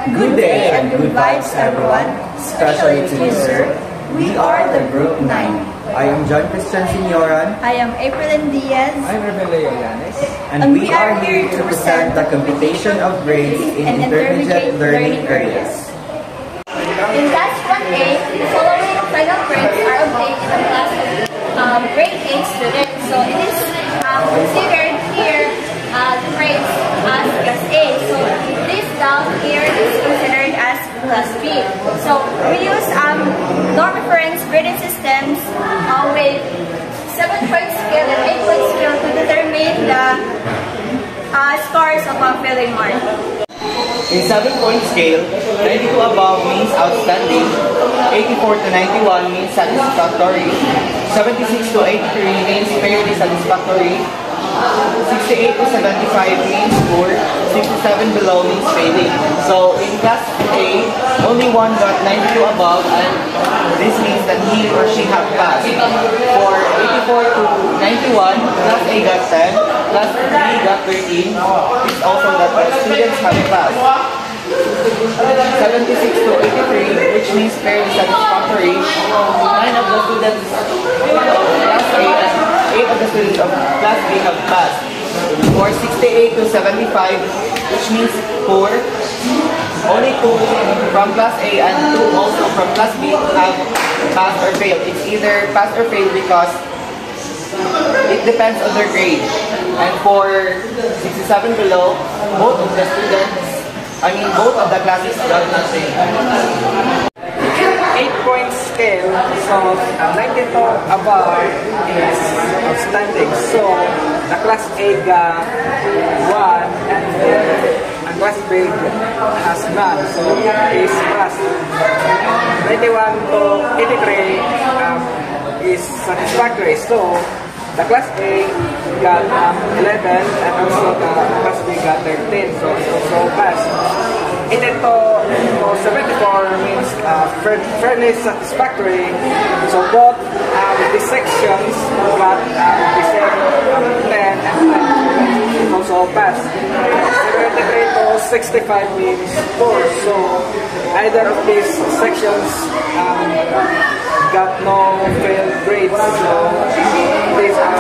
Good day and good vibes, everyone, especially to you, sir. We are the Group 9. I am John Christian Signoran. I am April Diaz. I'm Rebelio Yanes. And we are here to present the computation of grades in intermediate learning areas. In class 1A, the following final grades are obtained in the class of grade 8 students. So it is considered here the grades as class A. So this down here is considered as class B. So we use norm reference grading systems with 7-point scale and 8-point scale to determine the scores of a filling mark. In 7-point scale, 92 above means outstanding, 84 to 91 means satisfactory, 76 to 83 means fairly satisfactory, 68 to 75 means poor, 67 below means failing. So in class A, only one got 92 above, and this means that he or she have passed. For 84 to 91, class A got 10, class B got 13. This also that the students have passed. 76 to 83, which means fairly satisfactory. 9 of the students of class A and 8 of the students of class B have passed. For 68 to 75, which means poor, only 2 from class A and 2 also from class B have passed or failed. It's either pass or fail because it depends on their grade. And for 67 below, both of the both of the classes got nothing. 8-point scale, so 92 above is outstanding. So the class A got 1 and the class B has none. So is plus 91 to 83 is satisfactory. So the class A got 11 and also the class B got 13. So it also passed. 82 to 74 means fairly satisfactory. So both the sections got the same 10 and 10. It also passed. 73 to 65 means poor. So either of these sections got no failed grades. So these are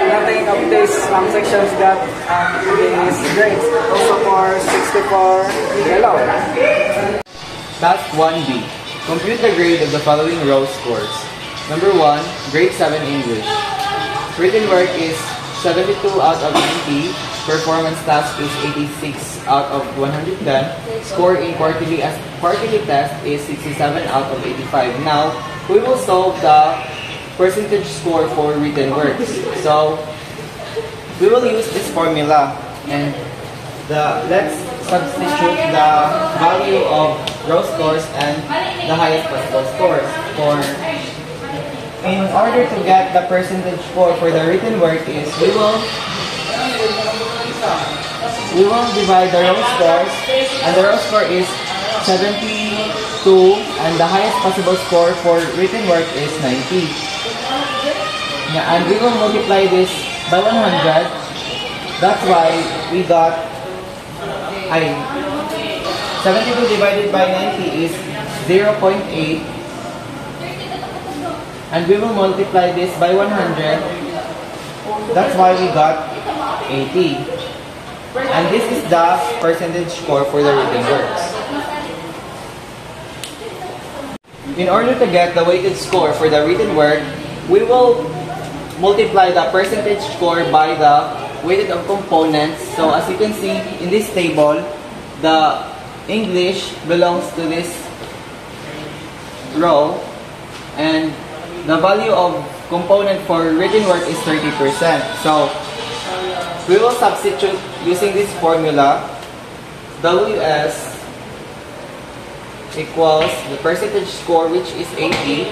nothing of these sections got these grades. Also for 64 below. Task 1B. Compute the grade of the following row scores. Number 1, grade 7 English. Written work is 72 out of 90. Performance task is 86 out of 110. Score in quarterly test is 67 out of 85. Now, we will solve the percentage score for written works. So, we will use this formula, and let's substitute the value of row scores and the highest possible scores. In order to get the percentage score for the written work is we will divide the row scores, and the row score is 72, and the highest possible score for written work is 90. Yeah, and we will multiply this by 100. That's why we got 72 divided by 90 is 0.8, and we will multiply this by 100. That's why we got 80. And this is the percentage score for the written works. In order to get the weighted score for the written work, we will multiply the percentage score by the weighted of components. So as you can see in this table, the English belongs to this row, and the value of component for written work is 30%. So we will substitute using this formula. WS equals the percentage score, which is 80,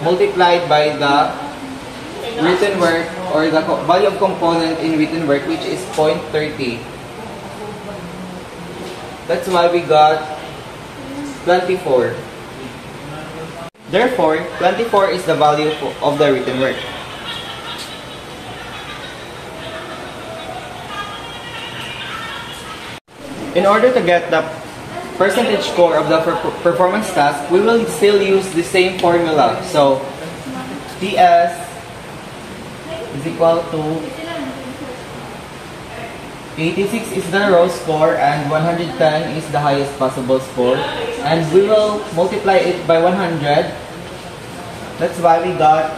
multiplied by the written work, or the value of component in written work, which is 0.30. That's why we got 24. Therefore, 24 is the value of the written work. In order to get the percentage score of the performance task, we will still use the same formula. So, TS is equal to 86 is the row score and 110 is the highest possible score. And we will multiply it by 100. That's why we got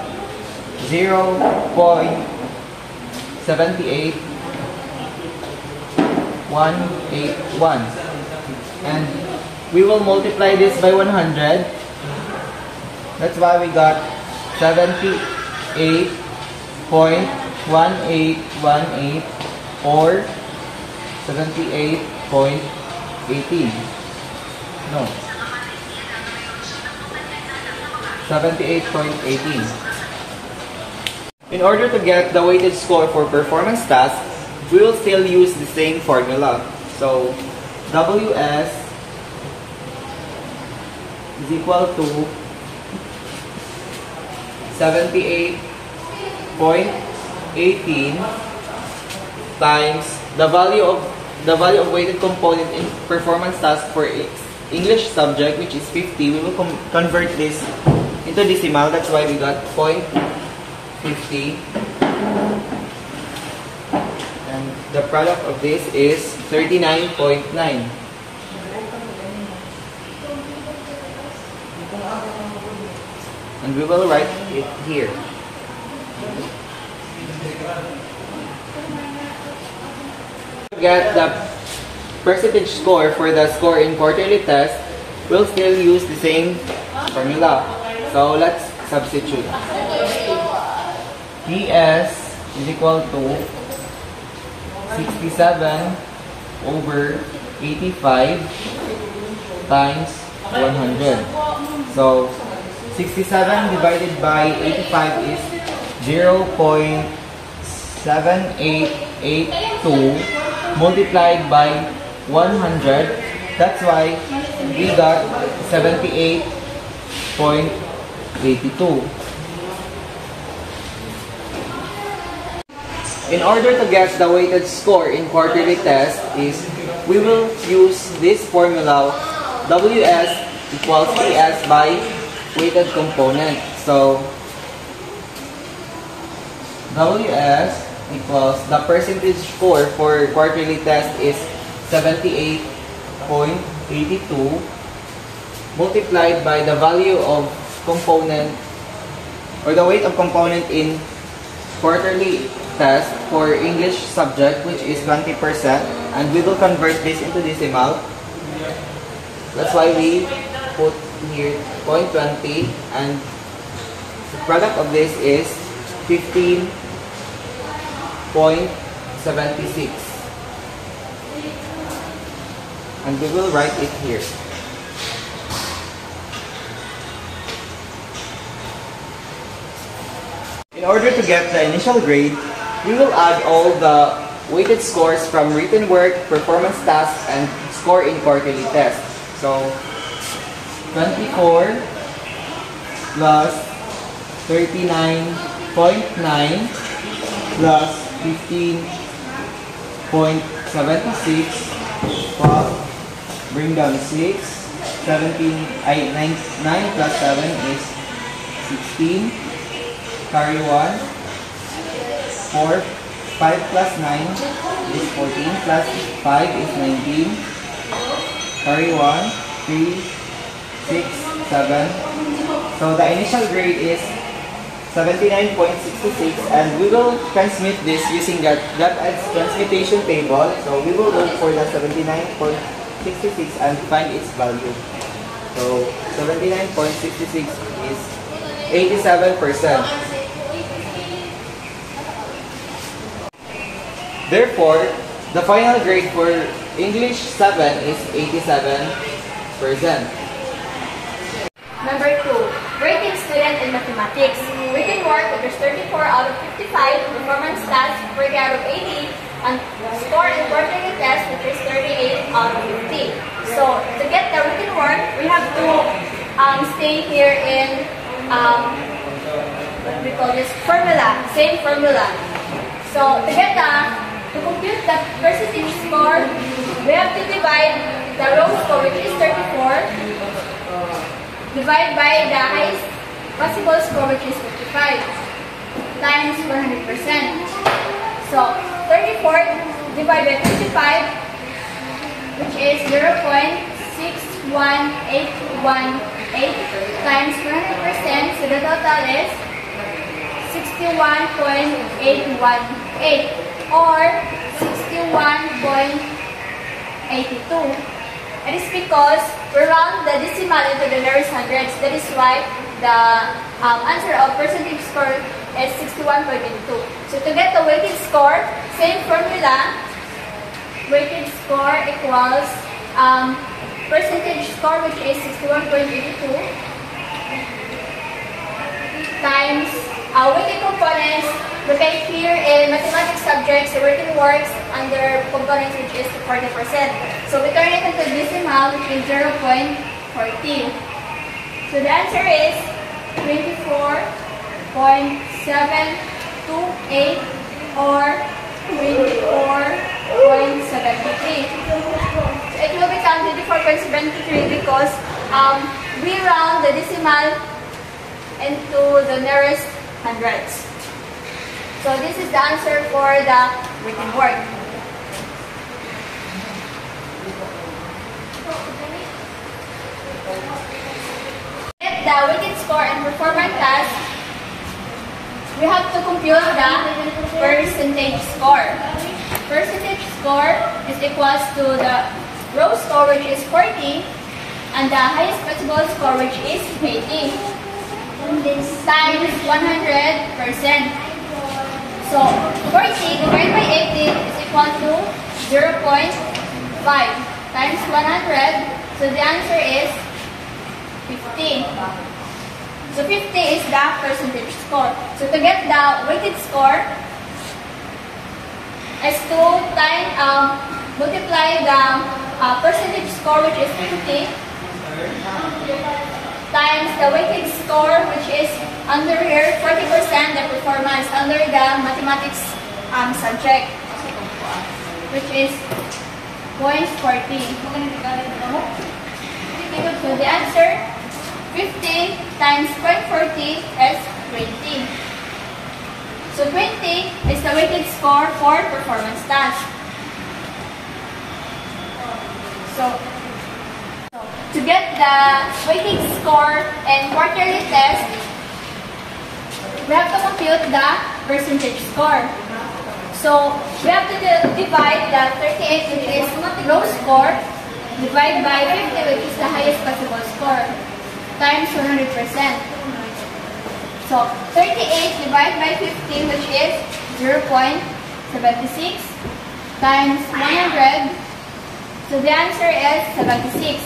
0.78181. And we will multiply this by 100. That's why we got 78.1818 or 78.18. No. 78.18. In order to get the weighted score for performance task, we will still use the same formula. So, WS is equal to 78.18 times the value of weighted component in performance task for English subject, which is 50. We will convert this into decimal. That's why we got 0.50. And the product of this is 39.9. And we will write it here. To get the percentage score for the score in quarterly test, we'll still use the same formula. So let's substitute. PS is equal to 67 over 85 times 100. So 67 divided by 85 is 0.7882 multiplied by 100. That's why we got 78.82. In order to get the weighted score in quarterly test is we will use this formula WS equals TS by weighted component. So WS equals the percentage score for quarterly test is 78.82 multiplied by the value of component or the weight of component in quarterly test for English subject, which is 20%, and we will convert this into decimal. That's why we put here 0.20, and the product of this is 15.76, and we will write it here. In order to get the initial grade, we will add all the weighted scores from written work, performance tasks, and score in quarterly test. So 24 plus 39.9 plus 15.76 plus bring down 6, 9 plus 7 is 16. Carry 1, 4, 5 plus 9 is 14, plus 5 is 19, carry 1, 3, 6, 7. So the initial grade is 79.66, and we will transmit this using that as transmutation table. So we will look for the 79.66 and find its value. So 79.66 is 87%. Therefore, the final grade for English 7 is 87%. Number 2, rating student in mathematics. Written work, there's 34 out of 55, performance task, work out of 80, and score in quarterly test, which is 38 out of 50. So, to get the written work, we have to stay here in, what we call this, formula, same formula. So, to compute the percentage score we have to divide the row score, which is 34, divide by the highest possible score, which is 55, times 100%. So, 34 divided by 55, which is 0.61818 times 100%, so the total is 61.818 or 61.82. It is because we round the decimal into the nearest hundreds. That is why the answer of percentage score is 61.82. So to get the weighted score, same formula. Weighted score equals percentage score, which is 61.82, times weighted components. Located here in mathematics subjects, the weighted works under components, which is 40%. So we turn it into decimal, which is 0.40. So the answer is 24.728 or 24.73. So it will become 24.73 because we round the decimal into the nearest hundreds. So this is the answer for the written work. Get the weighted score and performance task, we have to compute the percentage score. Percentage score is equals to the row score, which is 40, and the highest possible score, which is 80, times 100%. So 40 divided by 80 is equal to 0.5 times 100. So the answer is 50. So 50 is the percentage score. So to get the weighted score, is to multiply the percentage score, which is 50, times the weighted score, which is under here 40%, the performance under the mathematics subject, which is 0.40. So the answer 50 times 0.40 is 20. So 20 is the weighted score for performance task. So to get the weighted score and quarterly test, we have to compute the percentage score. So we have to divide the 38, which is row score, divide by 50, which is the highest possible score, times 100%. So 38 divided by 50, which is 0.76, times 100. So the answer is 76.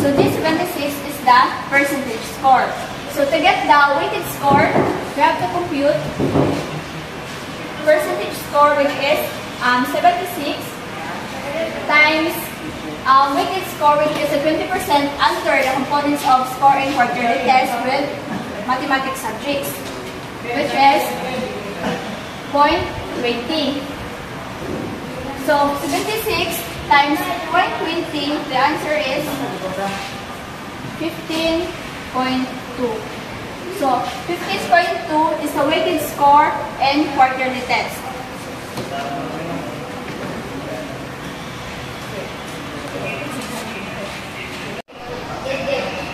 So this 76 is the percentage score. So to get the weighted score, we have to compute percentage score, which is 76, times weighted score, which is 20% under the components of score and quarterly test with mathematics subjects, which is 0.20. So 76 times 0.20, the answer is 15.2. So 15.2 is the weighted score and quarterly test.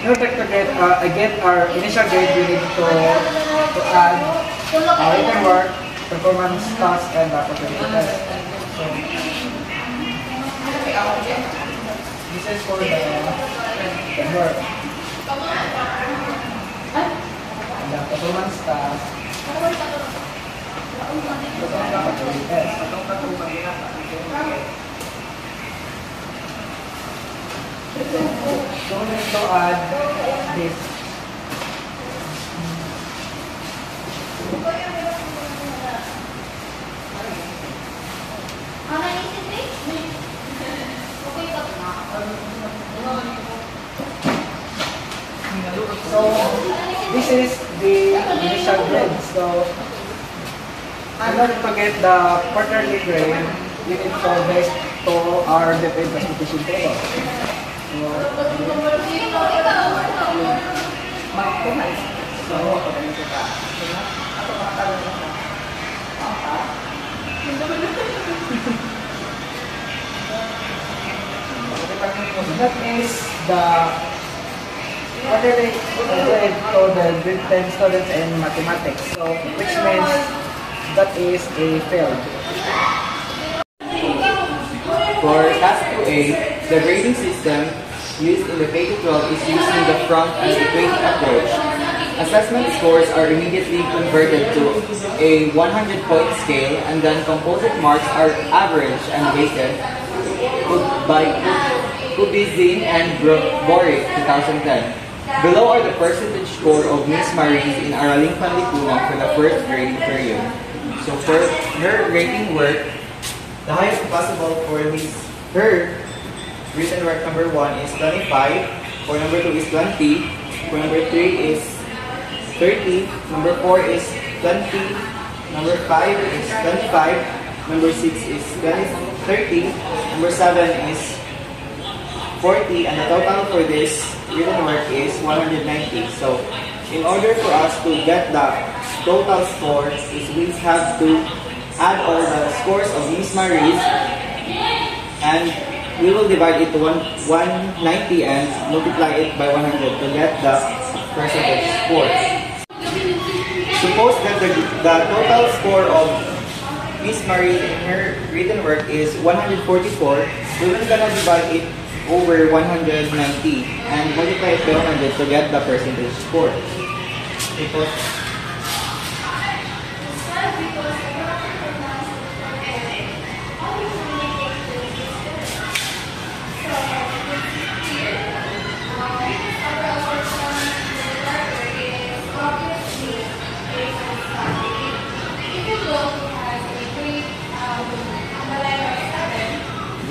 In order to get our initial grade, we need to add our written work, performance task, and the quarterly test. So, this is for the work. The performance task. The quarterly test. So we need to add this. So this is the initial grade. So in order to get the quarterly grade, we need to base to our different classification table. That is the grade to the grade 10 students in mathematics. So, which means that is a failed. For Task 2A, the grading system used in the K-12 is using the front and equating approach. Assessment scores are immediately converted to a 100-point scale, and then composite marks are averaged and weighted by Kubizin and Boric 2010. Below are the percentage score of Miss Marie in Araling Panlipunan for the first grading period. So for her grading work, the highest possible for her written work number 1 is 25, for number 2 is 20, for number 3 is 30, number 4 is 20, number 5 is 25, number 6 is 30, number 7 is 40, and the total for this written work is 190. So in order for us to get the total scores, we have to add all the scores of Miss Marie's, and we will divide it to 190 and multiply it by 100 to get the percentage score. Suppose that the total score of Miss Marie in her written work is 144. We're gonna divide it over 190 and multiply it by 100 to get the percentage score.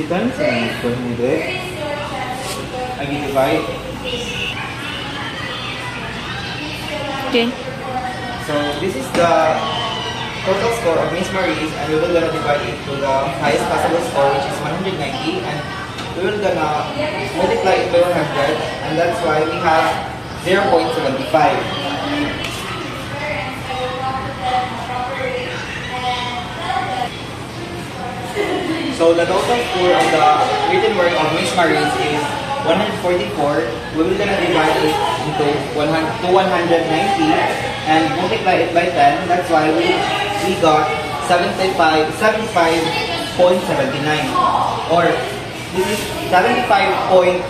Done sa I divide. Okay. So this is the total score of Miss Marie's, and we will gonna divide it to the highest possible score, which is 190, and we will gonna multiply it by 100, and that's why we have 0.75. So the total score of the written work of Miss Marie's is 144. We will gonna divide it into 190 and multiply it by 10. That's why we got 75.79, or this is 75.789.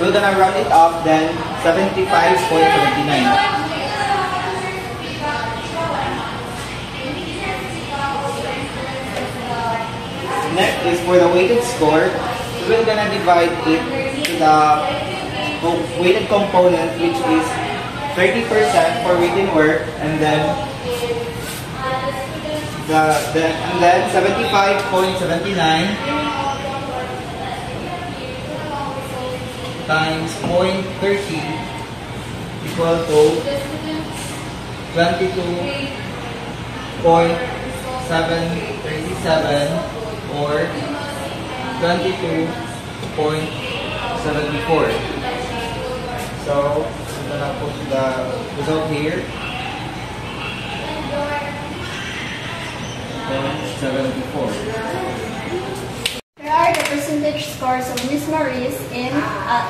We're gonna round it up, then 75.79. Next is for the weighted score. We're gonna divide it to the weighted component, which is 30% for written work, and then 75.79 times 0.30 equal to 22.737, or 22.74. So I'm gonna put the result here. 0.74. Here are the percentage scores of Miss Marie's in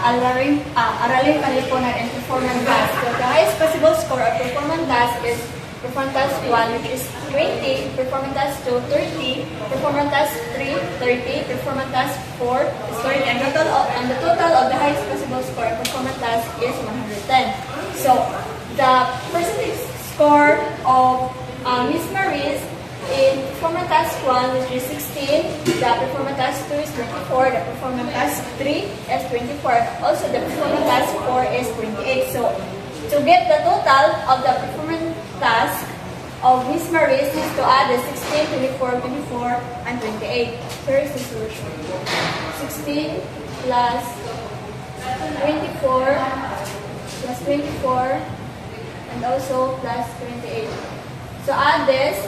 Araling Panlipunan and Performance Task. So the highest possible score of Performance Task is Performance Task 1, which is 20, Performance Task 2, 30, Performance Task 3, 30, Performance Task 4 is 30, and the total of the highest possible score of Performance Task is 110. So the percentage score of Miss Marie's in Performance Task 1, which is 16, the Performance Task 2 is 24, the Performance Task 3 is 24, also the Performance Task 4 is 28. So to get the total of the performance task of Miss Marie's is to add the 16, 24, 24, and 28. Here is the solution. 16 plus 24 plus 24 and also plus 28. So add this,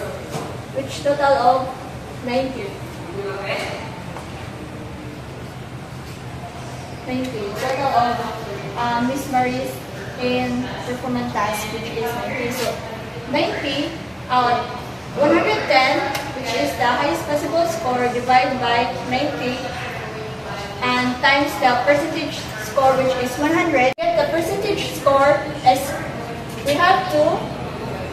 which total of 90. 90. Total of Miss Marie's in performance task, which is 90. So 90, 110, which is the highest possible score, divided by 90, and times the percentage score, which is 100. The percentage score is, we have to,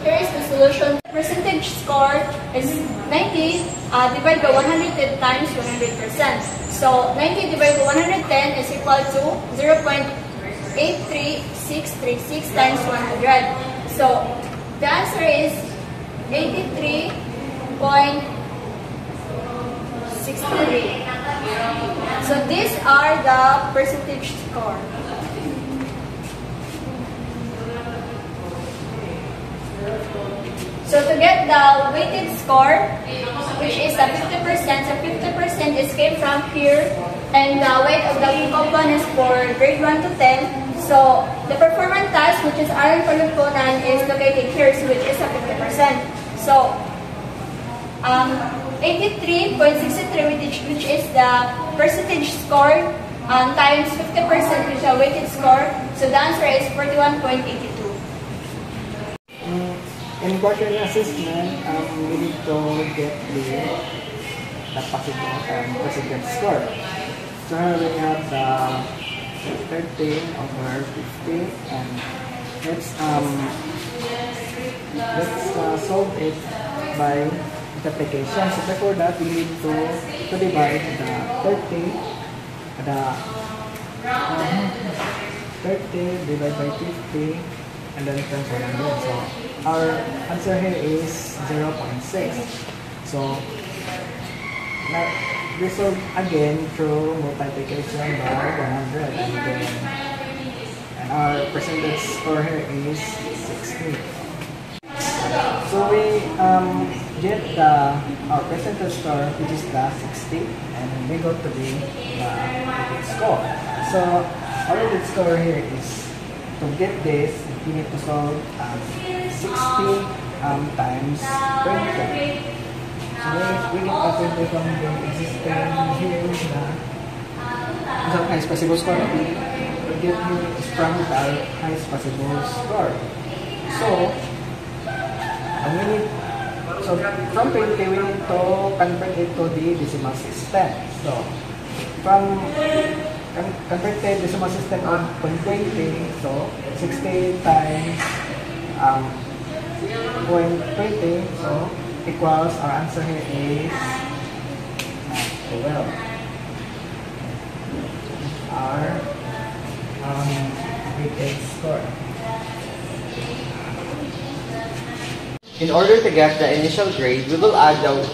here is the solution. The percentage score is 90 divided by 110 times 100%. So 90 divided by 110 is equal to 0.83636 times 100. So the answer is 83.63. So these are the percentage score. So to get the weighted score, which is the 50%, so 50% is came from here, and the weight of the components for grade 1 to 10. So the performance task, which is iron component, is located here, so which is a 50%. So 83.63, which is the percentage score, times 50%, which is the weighted score. So the answer is 41.82. In quarterly assessment, we need to get the possible percentage score. So here we have the 13 over 50, and let's solve it by multiplication. So before that, we need to divide the 30 divided by 50, and then times 100. So our answer here is 0.6. So now resolve again through multiplication by 100, and our percentage score here is 60. So we get our percentage score, which is the 60, and we go to the weighted score. So our weighted score here is, to get this, we need to solve 60 times 20. So we get the 20 from the existing here na highest possible score. We get here is from the highest possible score. So from 20, we need to convert it to the decimal system. So from converted decimal system of 0.20, so 60 times 0.20, so equals, our answer here is 12. Our weighted score. In order to get the initial grade, we will add the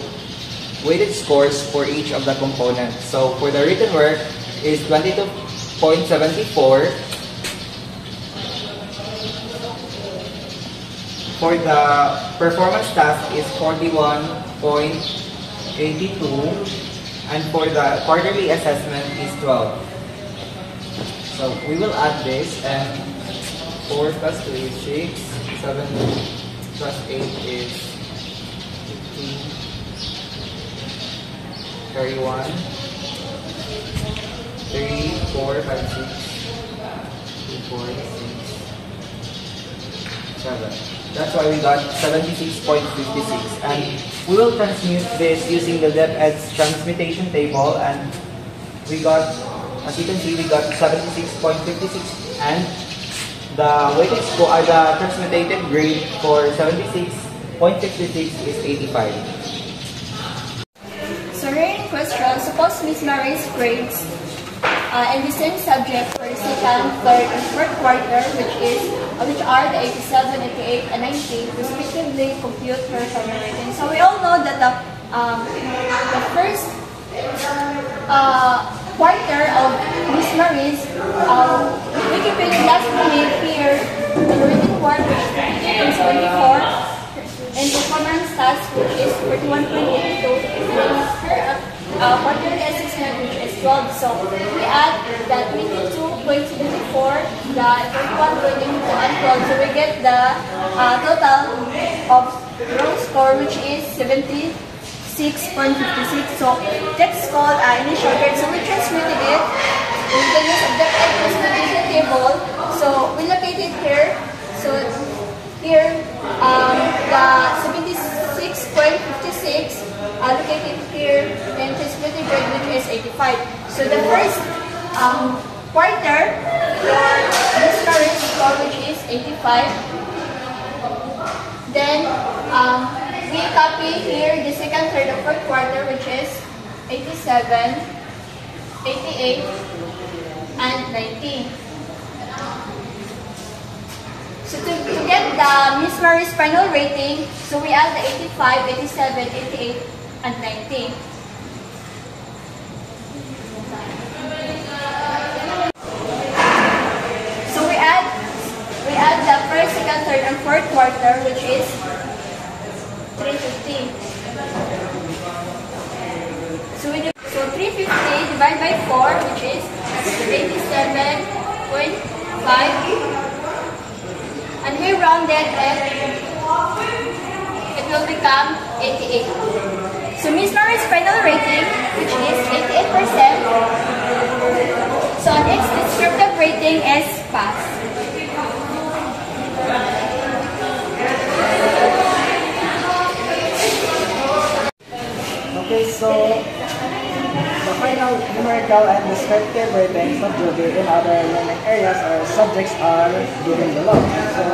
weighted scores for each of the components. So for the written work is 22.74. For the performance task is 41.82, and for the quarterly assessment is 12. So we will add this, and 4 plus 2 is 6, 7 plus 8 is 15, 31, 3, 4, 5, 6, 2, 4, 6, 7. That's why we got 76.56, and we will transmute this using the DepEd's transmutation table, and we got, as you can see, we got 76.56, and the weighted score, the transmutated grade for 76.56 is 85. So here in question, suppose Miss Marie's grades in the same subject for the second, third, and fourth quarter, which are the 87, 88, and 90, respectively, compute her final rating. So we all know that the first quarter of Miss Marie's Wikipedia last minute here in the written work, which is 24, and performance task, which is 41.82, her quarterly assessment, which is 12. So we add that 22.74, the 41.82, and 12, so we get the total of raw score, which is 76.56. So that's called initial grade. So we transmitted it with the use of the transmitted table. So we located here. So here, the 76.56 located here and transmitted grade, which is 85. So the first quarter for this current score, which is 85. Then we copy here the second, third, and fourth quarter, which is 87, 88, and 90. So to get the Miss Marie's final rating, so we add the 85, 87, 88, and 90. So we add the first, second, third, and fourth quarter, which is 350. So 350 divided by 4, which is 87.5. And we round it and it will become 88. So Miss Marie's final rating, which is 88%. So its descriptive rating is pass. Okay, so the final numerical and descriptive ratings of Judy in other learning areas or subjects are given below. So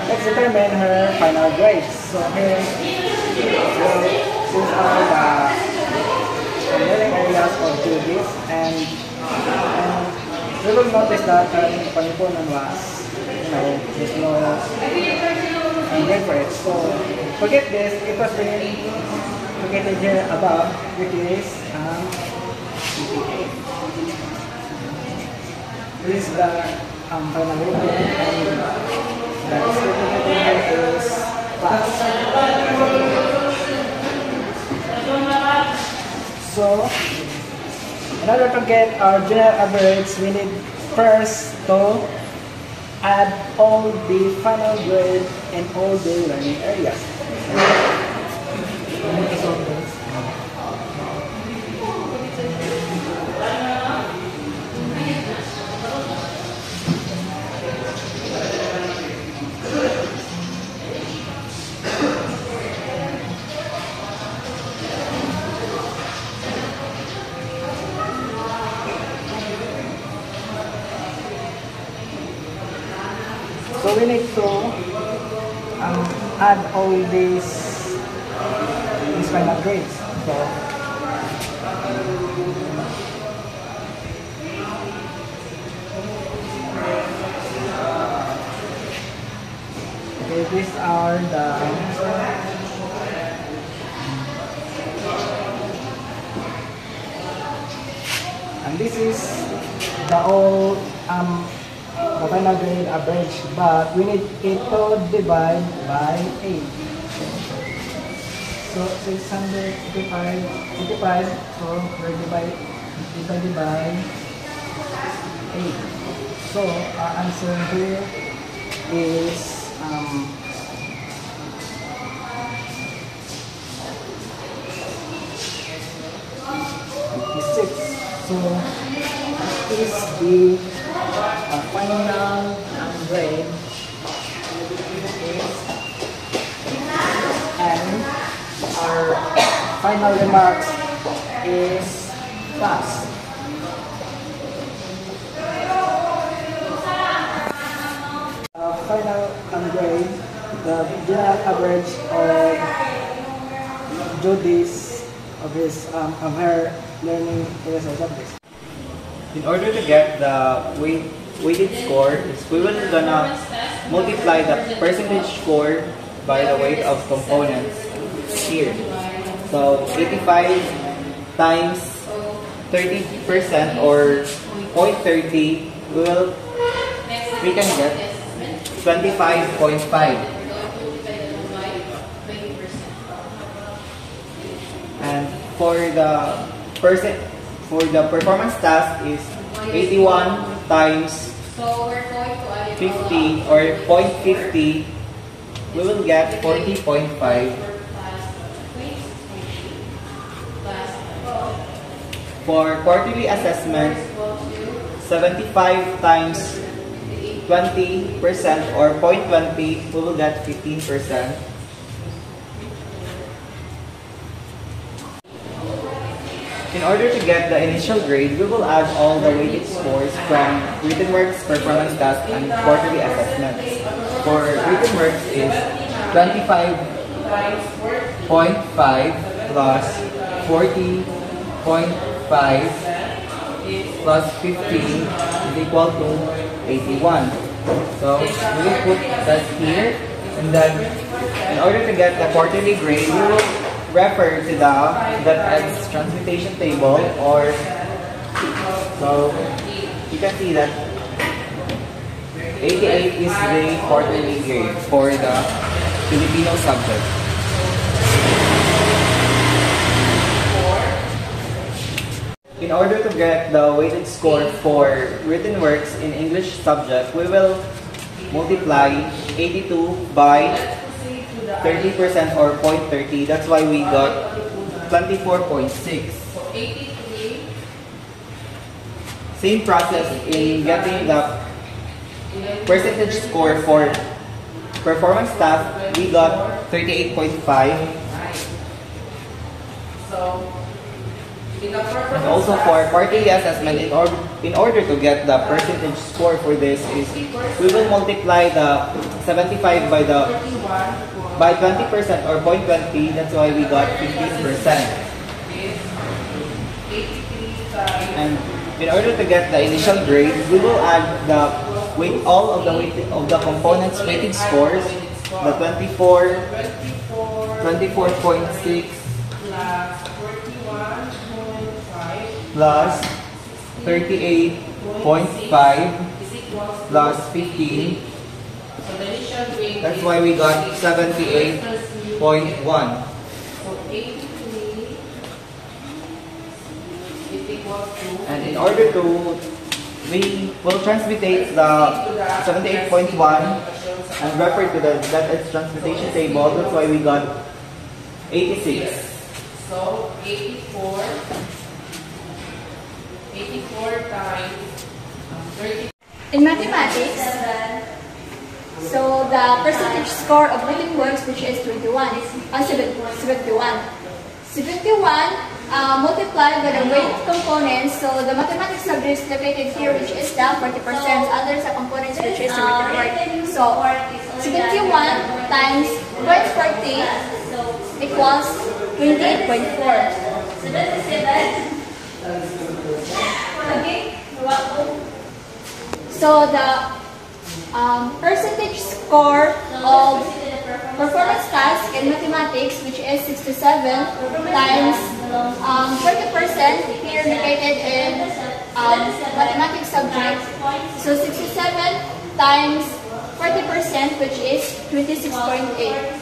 let's determine her final grades. So here, these are the learning areas of Judy's, and we will notice that in Panipunan was, there's no grade for it. So forget this, it was being located here above, which is GPA. This is the final rating, and the descriptive rating here is pass. So, in order to get our general average, we need first to add all the final grade in all the learning areas. So we need to add all these final grades. So okay, these are the and this is the all the final grade average, but we need it to divide by 8. So 685, so we're divided by 8. So our answer here is 56. So is the final grade and our final remarks is pass. Final grade, the general average of Judy's of her learning areas or subjects. In order to get the weighted score, we will gonna multiply the percentage score by the weight of components here. So 85 times 30% or 0.30, we can get 25.5. And for the performance task is 81 times 50 or 0.50 we will get 40.5. For quarterly assessment, 75 times 20% or 0.20, we will get 15%. In order to get the initial grade, we will add all the weighted scores from written works, performance task, and quarterly assessments. For written works is 25.5 plus 40.5 plus 15 is equal to 81. So we will put that here, and then in order to get the quarterly grade, we will refer to the DepEd's transmutation table, or so you can see that 88 is the quarterly grade for the Filipino subject. In order to get the weighted score for written works in English subject, we will multiply 82 by 30% or 0.30. That's why we got 24.6. Same process in getting the percentage score for performance task. We got 38.5. And also for quarterly assessment, in order to get the percentage score for this is we will multiply the 75 by 20% or 0.20. That's why we got 15%. And in order to get the initial grade, we will add all of the components weighted scores, the 24.6 plus 38.5 plus 15. That's why we got 78.1. And in order to, we will transmutate the 78.1 and refer to that is transmutation table. That's why we got 86. So 84 times 30. In mathematics, so the percentage score of written works, which is 71, 71 multiplied by the weight components. So the mathematics subject is located here, which is the 40%. Others are components, which is the written work. So 71 times 0.40 equals 28.4. So the percentage score of performance task in mathematics, which is 67 times 40% here located in mathematics subject. So 67 times 40%, which is 26.8.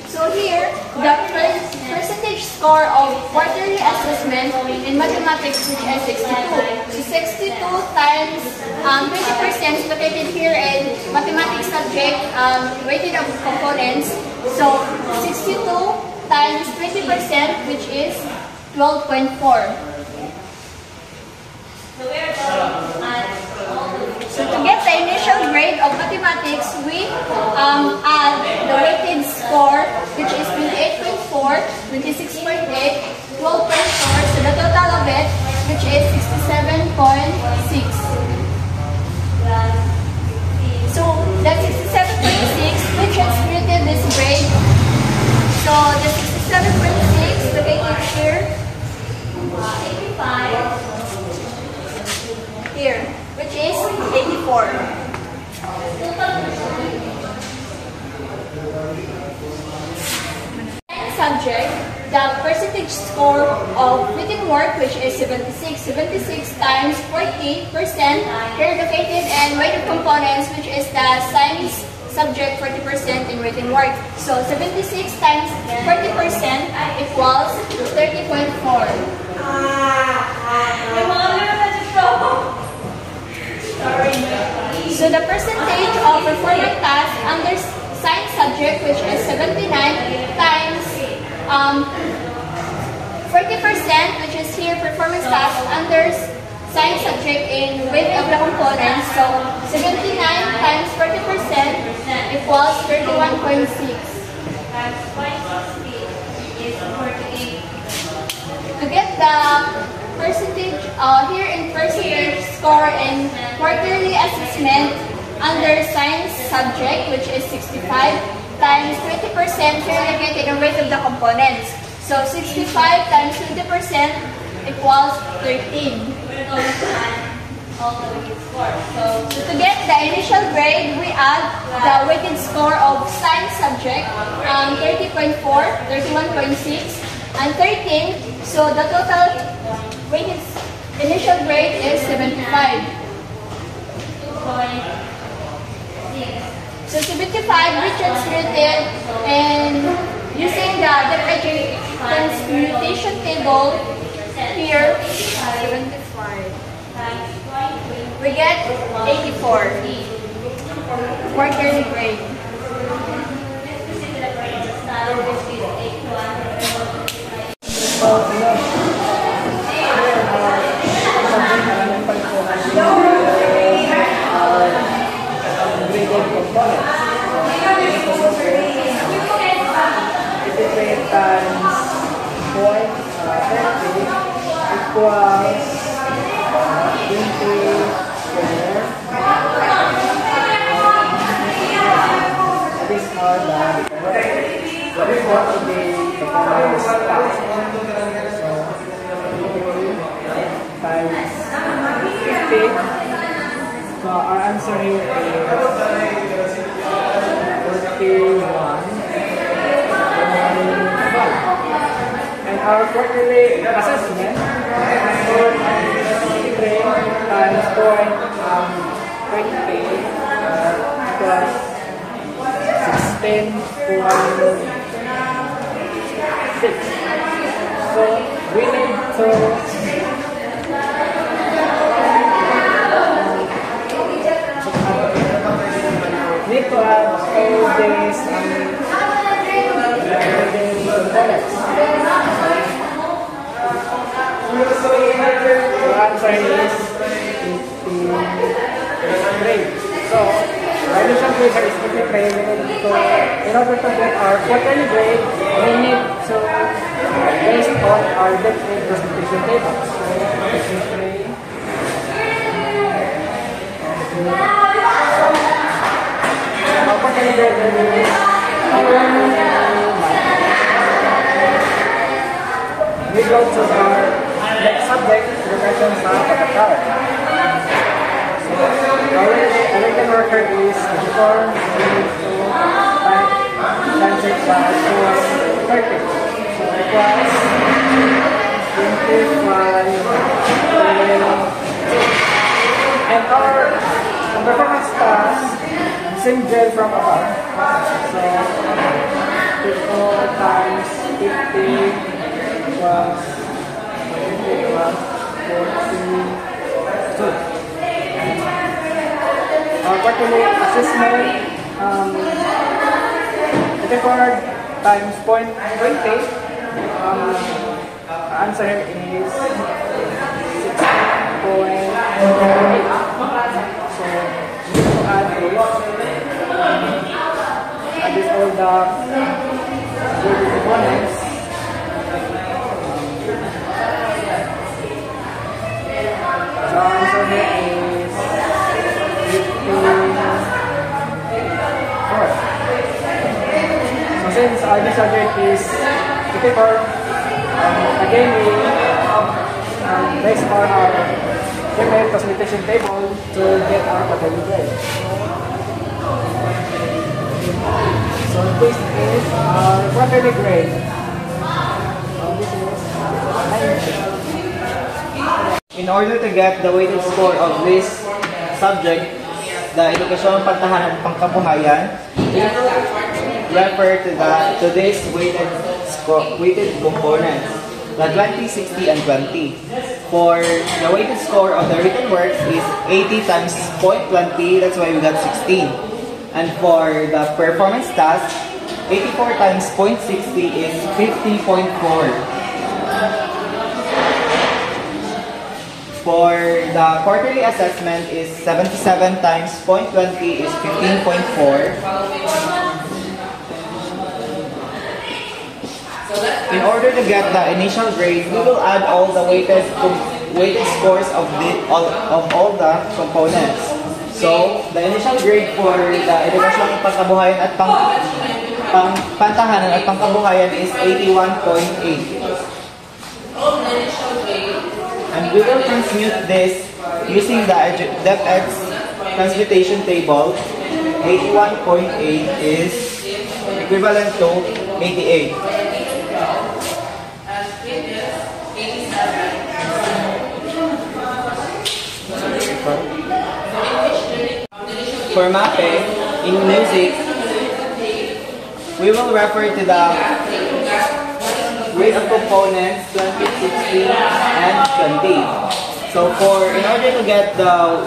So here, the percentage score of quarterly assessment in mathematics, which is 62. So 62 times 20% located here in mathematics subject, weighted of components. So 62 times 20%, which is 12.4. So to get the initial grade of mathematics, we add the weighted score, which is 28.4, 26.8, 12.4, so the total of it, which is 67.6. So the 67.6, we transmuted this grade. So the 67.6 located here, 85. Here, which is 84. Subject, the percentage score of written work, which is 76. 76 times 40%, here located in weighted components, which is the science subject 40% in written work. So 76 times 40% equals 30.4. So the percentage of performing tasks under science subject, which is 79 times 40%, which is here performance task under science subject in weight of the components. So 79 times 40% equals 31.6. To get the percentage, here in percentage score in quarterly assessment under science subject, which is 65 times 20% here located in weight of the components. So 65 times 20% equals 13. So to get the initial grade, we add the weighted score of science subject, 30.4, 31.6, and 13. So the total weighted initial grade is 75. So 75 we translated and using the differentiation transmutation table here, 75. We get 84 quarterly grade. Graded components. Integrate times 0.30 equals 20 square. These are the what is going to be the components task. So 20 times 50. So our answer here is 41. And our quarterly assessment for grade times 0.20 plus 16.6. So we need to add all these components. So answer is 53. So our initial grade is 53. In order to get our quarterly grade, we need to based on our different presentation tables. So 53. Our quarterly grade is we go to our next subject, regression sa pagkakao. So, our written record is 24 times it by 30. So, it was 25. And our performance task, same gel from above. So, 54 times 50 was 42. Our quarterly assessment, 34 times 0.20. Answer is 16.8. So we need to add this all the components. So answer here is 54. So since our subject is 54, again we based on our different classification table to get our quarterly grade. So this is our quarterly grade. So this is 90. In order to get the weighted score of this subject, the edukasyon pantahanan pangkabuhayan, refer to this weighted components, the 20, 60, and 20. For the weighted score of the written works is 80 times 0.20, that's why we got 16. And for the performance task, 84 times 0.60 is 50.4. For the quarterly assessment is 77 times 0.20 is 15.4. In order to get the initial grade, we will add all the weighted scores of all the components. So, the initial grade for the edukasyong pangkabuhayan at pantahanan at pangkabuhayan is 81.8. And we will transmute this using the DepEd transmutation table. 81.8 is equivalent to 88. For mapping, in music, we will refer to the weight of components 20, 16, and 20. So in order to get the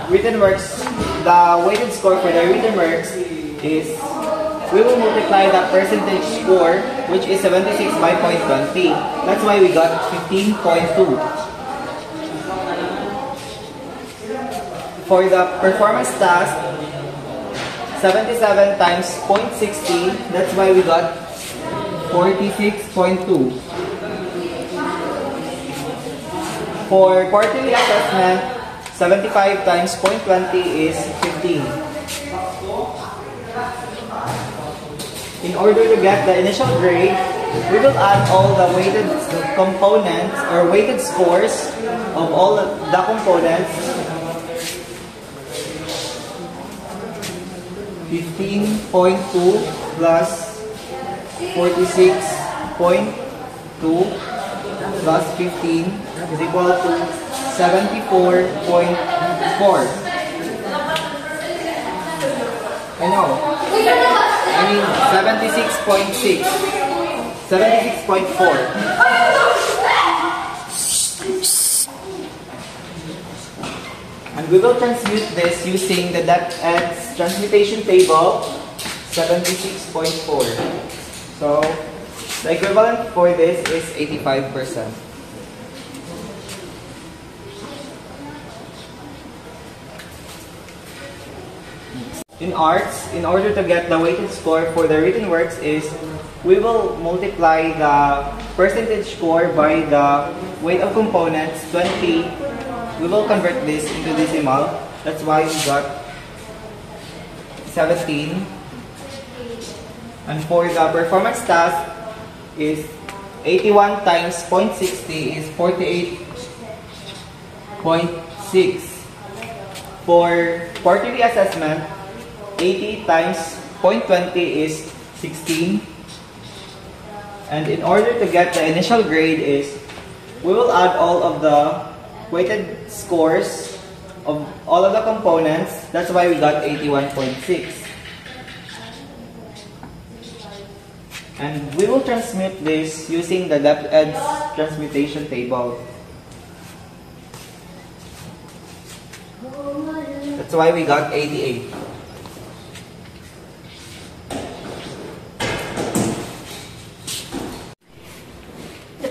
written works, the weighted score for the written works is, we will multiply the percentage score, which is 76 by 0.20. That's why we got 15.2. For the performance task, 77 times 0.60, that's why we got 46.2. For quarterly assessment, 75 times 0.20 is 15. In order to get the initial grade, we will add all the weighted components or weighted scores of all the components. 15.2 plus 46.2 plus 15 is equal to 74.4. I know. I mean 76.6. 76.4. And we will transmute this using the DepEd's transmutation table, 76.4. So, the equivalent for this is 85%. In arts, in order to get the weighted score for the written works is, we will multiply the percentage score by the weight of components, 20. We will convert this into decimal. That's why we got 17. And for the performance task is 81 times 0.60 is 48.6. For quarterly assessment, 80 times 0.20 is 16. And in order to get the initial grade is, we will add all of the weighted scores of all of the components. That's why we got 81.6. And we will transmute this using the DepEd's transmutation table. That's why we got 88.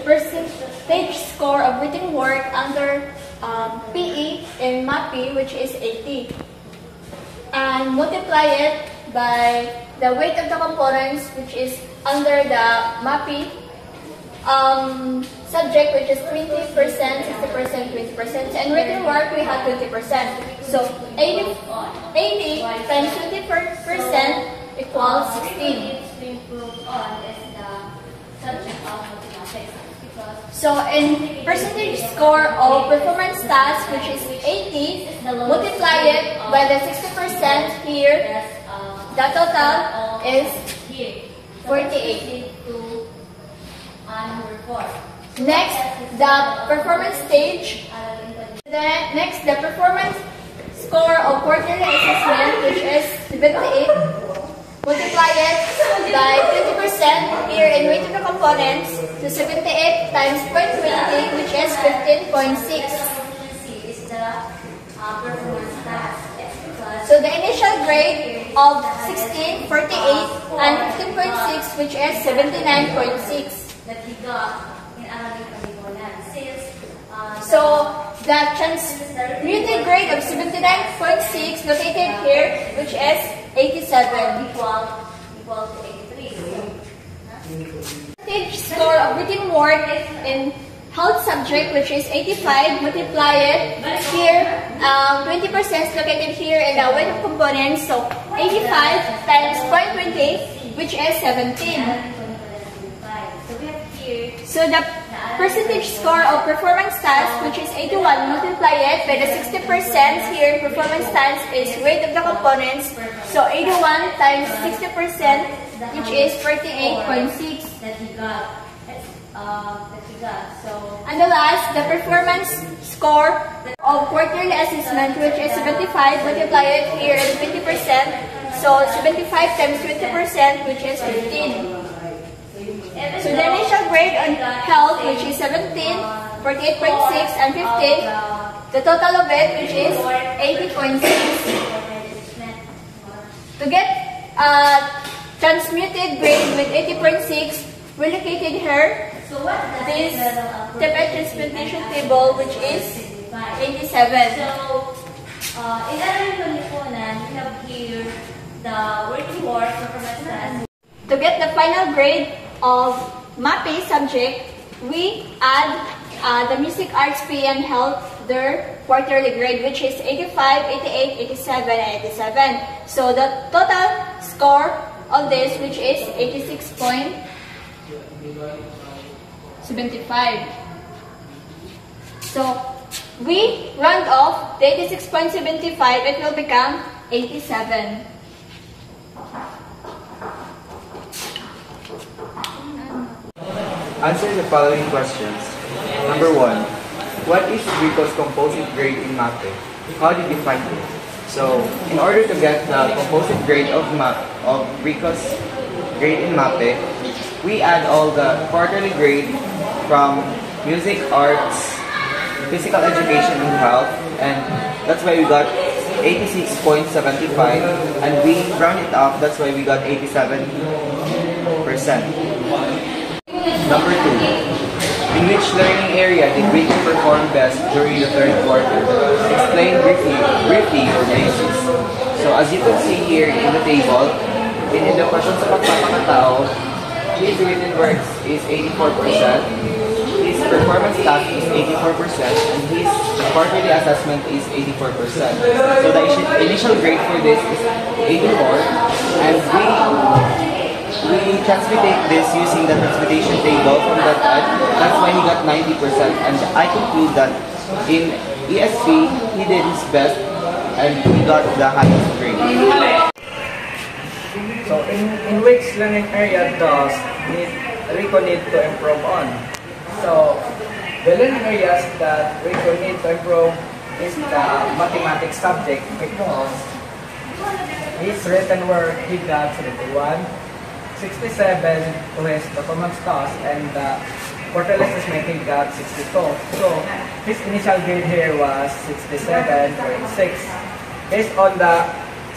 Percentage score of written work under PE in MAPI, which is 80, and multiply it by the weight of the components, which is under the MAPI subject, which is 20%, 60%, 20%, and written work we have 20%. So 80 times 20% equals 16. So in percentage score of performance task, which is 80, multiply it by the 60% here, the total is 48. Next, the performance stage. Next, the performance score of quarterly assessment, which is 78. Multiply it by 20% here in weight of the components. So 78 times 0.20, which is 15.6. So the initial grade of 16, 48, and 15.6, which is 79.6. So the transmuted grade of 79.6 located here, which is 87. Percentage score of written work in health subject, which is 85, multiply it here, 20% is located here in the weight of components, so 85 times 0.20, which is 17. So the percentage score of performance task, which is 81, multiply it by the 60% here. Performance task is weight of the components. So 81 times 60%, which is 48.6. And the last, the performance score of quarterly assessment, which is 75, multiply it here at 20%. So 75 times 20%, which is 15. So the initial grade on health, which is 17, 48.6, and 15. The total of it, which is 80.6. To get transmuted grade with 80.6, we located here this Tepet transmutation table, which is 87. So, in our Kalipunan, we have here the working work performance task. To get the final grade of MAPE subject, we add the music, arts, PE, and health, their quarterly grade, which is 85, 88, 87, and 87. So the total score of this, which is 86.75. So we round off the 86.75, it will become 87. Answer the following questions. Number 1. What is Rico's composite grade in MAPE? How did you find it? So, in order to get the composite grade of Rico's grade in MAPE, we add all the quarterly grade from music, arts, physical education, and health, and that's why we got 86.75, and we round it up, that's why we got 87%. Number 2. In which learning area did Rico perform best during the third quarter? Explain briefly your basis. So as you can see here in the table, in edukasyon sa pagpapakatao, his written works is 84%, his performance task is 84%, and his quarterly assessment is 84%. So the initial grade for this is 84, and we transmutate this using the transmutation table from that ed. That's why he got 90%, and I conclude that in ESP, he did his best and he got the highest grade. So in which learning area does Rico need to improve on? So the learning areas that Rico need to improve is the mathematics subject, because his written work he got 71, 67 to his performance task, and the quarterly assessment he got 62. So his initial grade here was 67.6. Based on the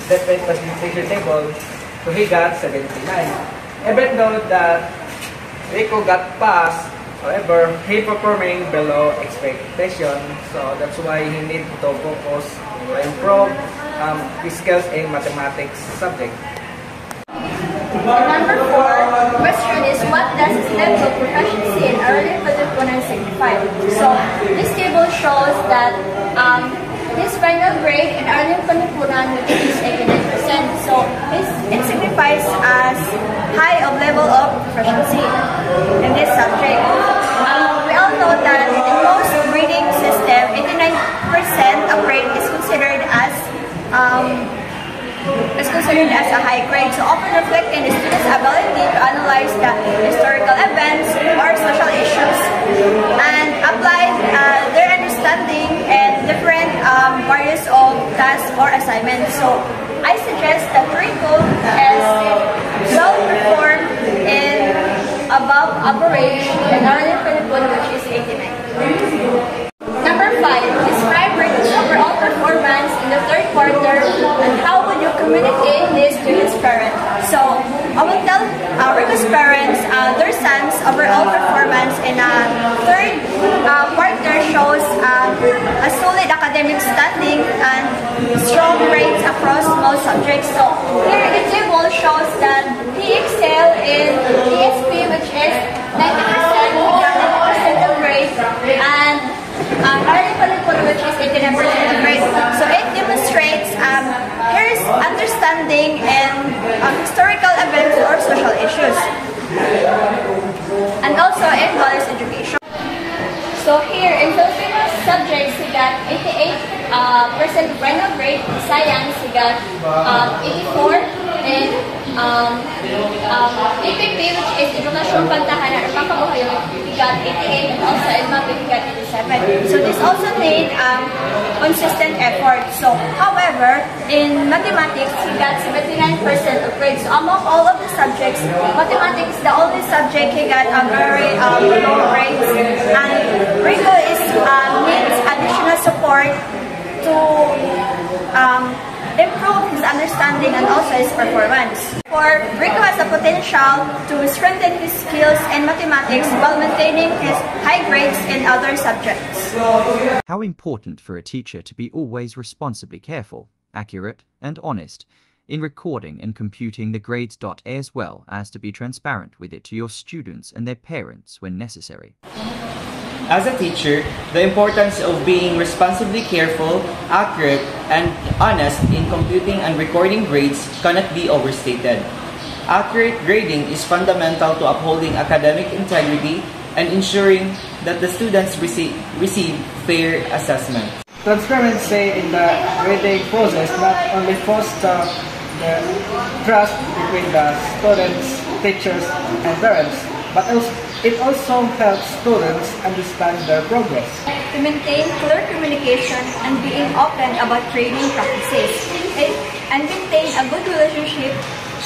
Tepet presentation table, so he got 79. Even though that Rico got passed, however, he performing below expectation. So that's why he need to focus to improve his skills in mathematics subject. Number 4 question is, what does his level of proficiency in Aralin Panlipunan signify? So this table shows that his final grade in Aralin Panlipunan, which is 89%. So it signifies as high of level of proficiency in this subject. We all know that in most grading system, 89% of grade is considered as a high grade, so often reflecting the student's ability to analyze the historical events or social issues and apply their understanding and different various of tasks or assignments. So I suggest that Rico is well performed in above average in overall performance in a third quarter shows a solid academic standing and strong grades across most subjects. So here the table shows that he excelled in TSP, which is 90%, he got 90% of grade, and learning Palipod, which is 89% of grade. So it demonstrates his understanding in historical events or social issues, and also in values education. So here in Filipino subjects, he got 88% final grade. In science, he got 84, and EPP, which is Edukasyon Pantahanan or Pangkabuhayon, he got 88, and also in math, he got 87. So this also need consistent effort. So however, in mathematics, he got 79% of grades. So among all of the subjects, mathematics is the only subject he got a very low grades, and Rico needs additional support to improve his understanding and also his performance. For Rico has the potential to strengthen his skills in mathematics while maintaining his high grades in other subjects. How important for a teacher to be always responsibly careful, accurate, and honest in recording and computing the grades, as well as to be transparent with it to your students and their parents when necessary. As a teacher, the importance of being responsibly careful, accurate, and honest in computing and recording grades cannot be overstated. Accurate grading is fundamental to upholding academic integrity and ensuring that the students receive fair assessment. Transparency in the grading process not only fosters the trust between the students, teachers, and parents, but it also helps students understand their progress. To maintain clear communication and being open about grading practices, and maintain a good relationship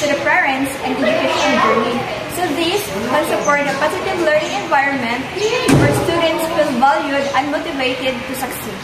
to the parents and education journey. So this can support a positive learning environment where students feel valued and motivated to succeed.